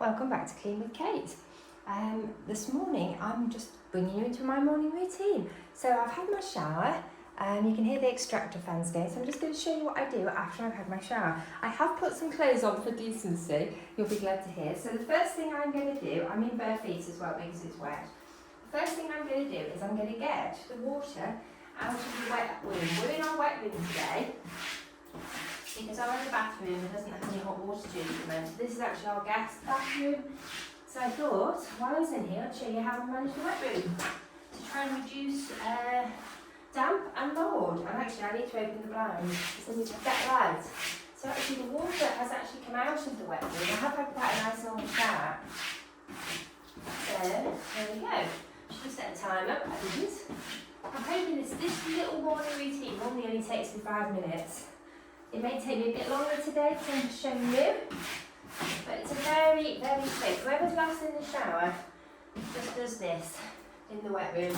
Welcome back to Clean with Kate. This morning I'm just bringing you into my morning routine. So I've had my shower, you can hear the extractor fans going, so I'm just going to show you what I do after I've had my shower. I have put some clothes on for decency, you'll be glad to hear. So the first thing I'm going to do, I'm in bare feet as well because it's wet. The first thing I'm going to do is I'm going to get the water out of the wet room. We're in our wet room today, because our other bathroom doesn't have any hot water to it at the moment. This is actually our gas bathroom. So I thought, while I was in here, I'd show you how I manage the wet room to try and reduce damp and mould. And actually, I need to open the blinds so we can get light. So actually, the water has actually come out of the wet room. I have had quite a nice long shower. So there we go. Should have set a timer, I didn't. I'm hoping this little morning routine normally only takes me 5 minutes. It may take me a bit longer today because I'm just showing you, but it's a very, very quick. Whoever's last in the shower just does this in the wet room.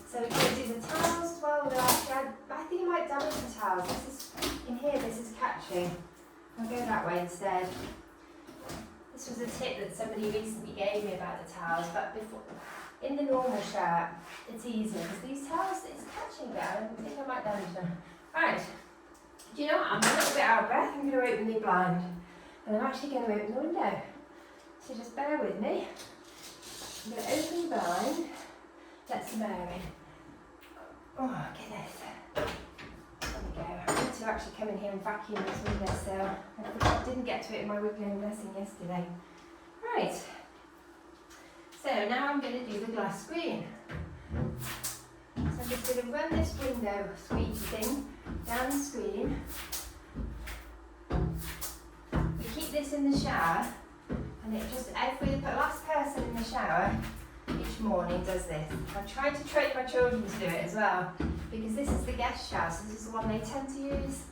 So it goes in the towels as well. I think I might damage the towels. This is, in here, this is catching. I'll go that way instead. This was a tip that somebody recently gave me about the towels, but before, in the normal shower, it's easier because these towels, it's catching there. I think I might damage them. Right. Do you know what? I'm a little bit out of breath. I'm going to open the blind. And I'm actually going to open the window. So just bear with me. I'm going to open the blind. Let some air in. Oh, get this. There we go. I need to actually come in here and vacuum this windowsill. I didn't get to it in my wiggling lesson yesterday. Right. So now I'm going to do the glass screen. So I'm just going to run this window squeegee thing down the screen. We keep this in the shower, and it just, the last person in the shower each morning does this. I've tried to train my children to do it as well, because this is the guest shower, so this is the one they tend to use.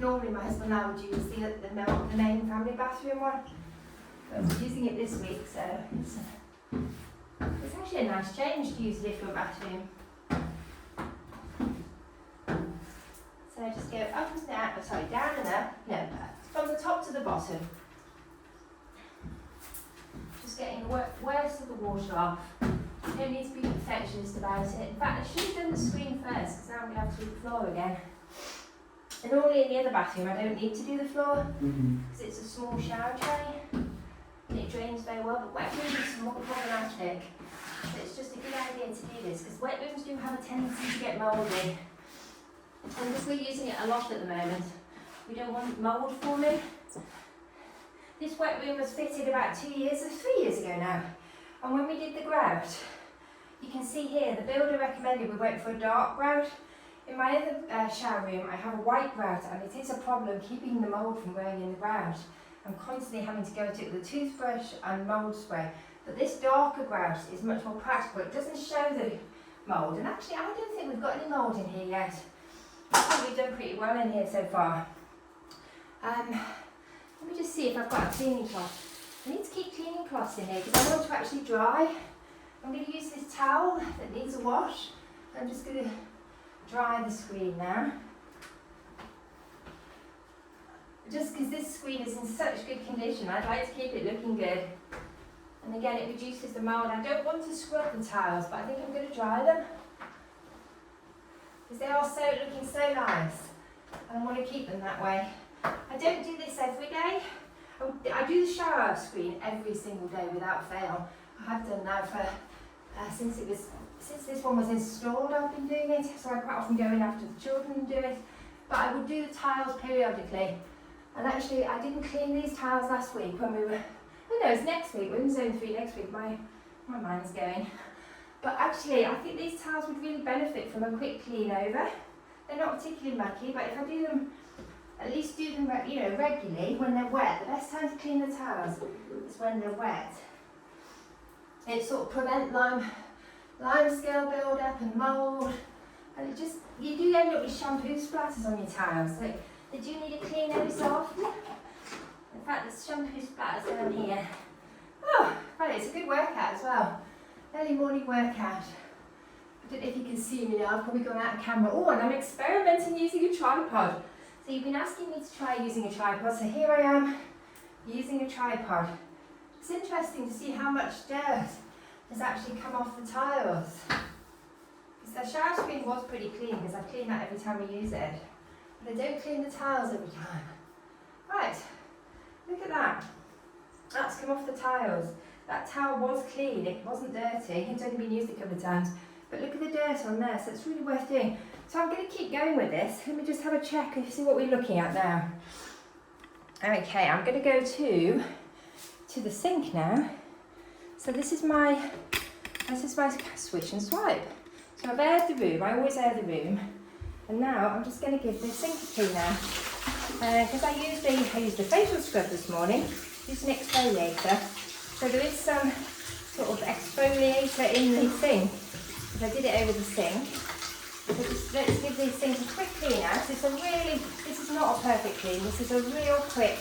Normally my husband and I would use the main family bathroom one, but I'm using it this week, so it's actually a nice change to use a different bathroom. So just go up and down, down and up, no, from the top to the bottom. Just getting the worst of the water off. You don't need to be perfectionist about it. In fact, I should have done the screen first, because now I'm going to have to do the floor again. And normally in the other bathroom I don't need to do the floor, because it's a small shower tray. And it drains very well, but wet rooms is more problematic. So it's just a good idea to do this, because wet rooms do have a tendency to get mouldy. And because we're using it a lot at the moment, we don't want mould forming. This wet room was fitted about 3 years ago now. And when we did the grout, you can see here, the builder recommended we went for a dark grout. In my other shower room, I have a white grout, and it is a problem keeping the mould from growing in the grout. I'm constantly having to go to it with a toothbrush and mould spray. But this darker grout is much more practical. It doesn't show the mould. And actually, I don't think we've got any mould in here yet. I think we've done pretty well in here so far. Let me just see if I've got a cleaning cloth. I need to keep cleaning cloths in here because I want to actually dry. I'm going to use this towel that needs a wash. I'm just going to dry the screen now. Just because this screen is in such good condition, I'd like to keep it looking good. And again, it reduces the mould. I don't want to scrub the tiles, but I think I'm going to dry them, because they are looking so nice, and I want to keep them that way. I don't do this every day. I do the shower screen every single day without fail. I have done now for since this one was installed. I've been doing it, so I quite often go in after the children and do it. But I would do the tiles periodically. And actually, I didn't clean these tiles last week when we were. Oh no, it's next week. We're in zone 3 next week. My mind's going. But actually, I think these tiles would really benefit from a quick clean over. They're not particularly mucky, but if I do them, at least do them regularly when they're wet. The best time to clean the tiles is when they're wet. It sort of prevents lime scale build-up and mould. And you do end up with shampoo splatters on your tiles. So they do need a clean every so often. In fact, there's shampoo splatters down here. Oh, right, it's a good workout as well. Early morning workout. I don't know if you can see me now, I've probably gone out of camera. Oh, and I'm experimenting using a tripod. So you've been asking me to try using a tripod, so here I am using a tripod. It's interesting to see how much dirt has actually come off the tiles. Because the shower screen was pretty clean because I clean that every time we use it. But I don't clean the tiles every time. Right, look at that. That's come off the tiles. That towel was clean, it wasn't dirty. It's only been used a couple of times. But look at the dirt on there, so it's really worth doing. So I'm going to keep going with this. Let me just have a check and see what we're looking at now. Okay, I'm going to go to the sink now. So this is my swish and swipe. So I've aired the room, I always air the room. And now I'm just going to give the sink a clean now. Because I used a facial scrub this morning, used an exfoliator. So there is some sort of exfoliator in the sink. Because I did it over the sink. So just let's give the sink a quick clean out. This is not a perfect clean, this is a real quick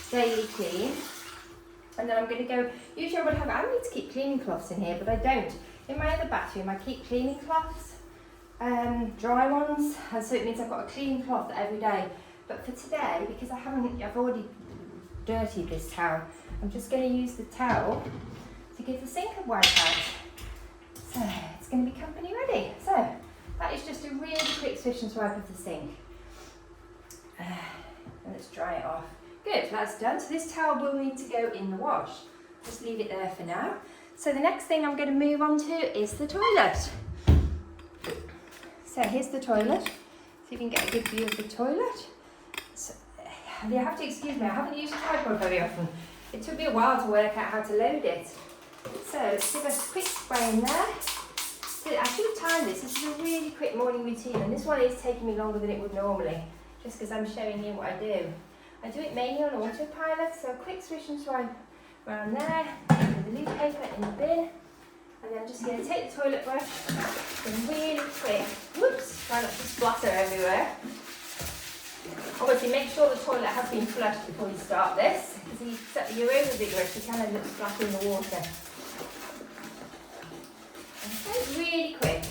daily clean. And then I'm going to go, usually I need to keep cleaning cloths in here, but I don't. In my other bathroom I keep cleaning cloths, dry ones, and so it means I've got a clean cloth every day. But for today, because I've already dirtied this towel, I'm just going to use the towel to give the sink a wipe out. So it's going to be company ready. So that is just a really quick swish and swipe of the sink. And let's dry it off. Good, that's done. So this towel will need to go in the wash. Just leave it there for now. So the next thing I'm going to move on to is the toilet. So here's the toilet. See if you can get a good view of the toilet. So, you have to excuse me, I haven't used a tripod very often. It took me a while to work out how to load it. So let's give a quick spray in there. So I should have timed this. This is a really quick morning routine, and this one is taking me longer than it would normally, just because I'm showing you what I do. I do it mainly on autopilot, so a quick swish and swipe around there, with the loose paper in the bin, and then I'm just going to take the toilet brush and really quick, whoops, try not to splatter everywhere. Obviously make sure the toilet has been flushed before you start this, because if you're over vigorous you can end up splattering the water. Okay, really quick.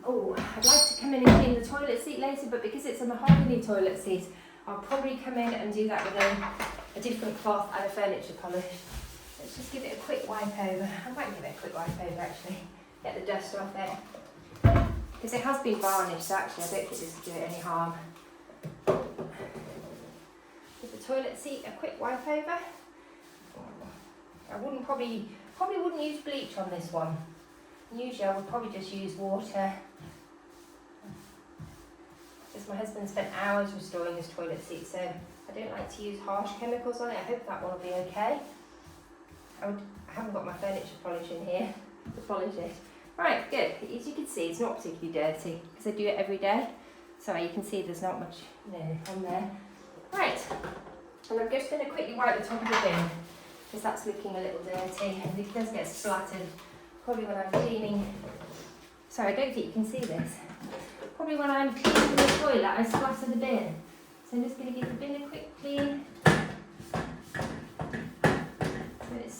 Oh, I'd like to come in and clean the toilet seat later, but because it's a mahogany toilet seat, I'll probably come in and do that with a different cloth and a furniture polish. Let's just give it a quick wipe over. I might give it a quick wipe over actually, get the dust off it. Because it has been varnished, so actually I don't think this will do it any harm. Give the toilet seat a quick wipe over. I wouldn't probably wouldn't use bleach on this one. Usually I would probably just use water. Because my husband spent hours restoring this toilet seat, so I don't like to use harsh chemicals on it. I hope that one will be okay. I haven't got my furniture polish in here to polish it. Right, good. As you can see, it's not particularly dirty because I do it every day. So you can see there's not much on there. Right, and I'm just going to quickly wipe the top of the bin because that's looking a little dirty and it does get splattered. Probably when I'm cleaning. Sorry, I don't think you can see this. Probably when I'm cleaning the toilet, I splatter the bin. So I'm just going to give the bin a quick clean. So it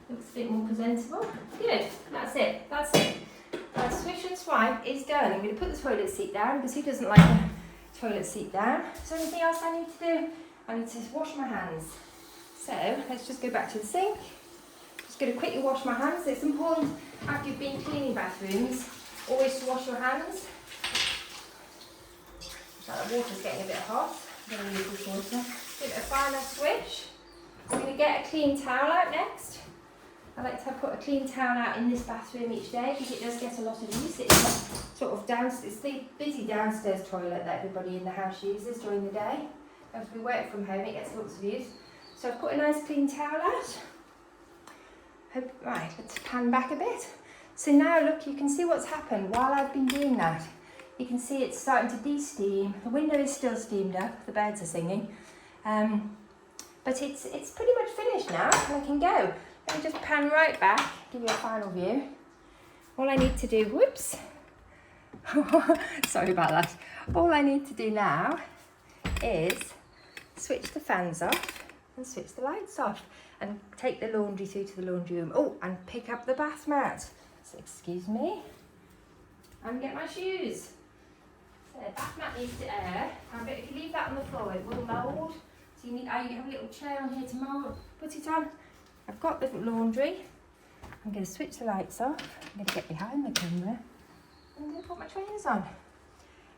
looks a bit more presentable. Good, that's it. My swish and swipe is done. I'm going to put the toilet seat down because who doesn't like a toilet seat down? Is there anything else I need to do? I need to wash my hands. So let's just go back to the sink. Just going to quickly wash my hands. It's important after you've been cleaning bathrooms always to wash your hands. The water's getting a bit hot. I'm going to use this water. Give it a final swish. I'm going to get a clean towel out next. I like to put a clean towel out in this bathroom each day because it does get a lot of use. It's sort of it's the busy downstairs toilet that everybody in the house uses during the day. As we work from home, it gets lots of use. So I've put a nice clean towel out. Right, let's pan back a bit. So now look, you can see what's happened while I've been doing that. You can see it's starting to de-steam. The window is still steamed up, the birds are singing. But it's pretty much finished now and I can go. Let me just pan right back, give you a final view. All I need to do, whoops. Sorry about that. All I need to do now is switch the fans off and switch the lights off and take the laundry through to the laundry room. Oh, and pick up the bath mat. So excuse me. And get my shoes. So the bath mat needs to air. If you leave that on the floor, it will mould. So you have a little chair on here to put it on. I've got the laundry. I'm going to switch the lights off. I'm going to get behind the camera. I'm going to put my trainers on.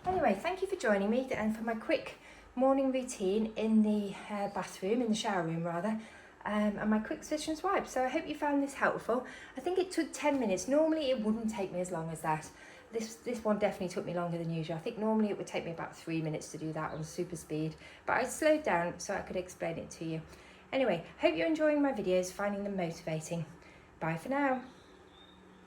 Anyway, thank you for joining me and for my quick morning routine in the bathroom, in the shower room rather, and my quick swish and swipe. So I hope you found this helpful. I think it took 10 minutes. Normally it wouldn't take me as long as that. This one definitely took me longer than usual. I think normally it would take me about 3 minutes to do that on super speed, but I slowed down so I could explain it to you. Anyway, hope you're enjoying my videos, finding them motivating. Bye for now.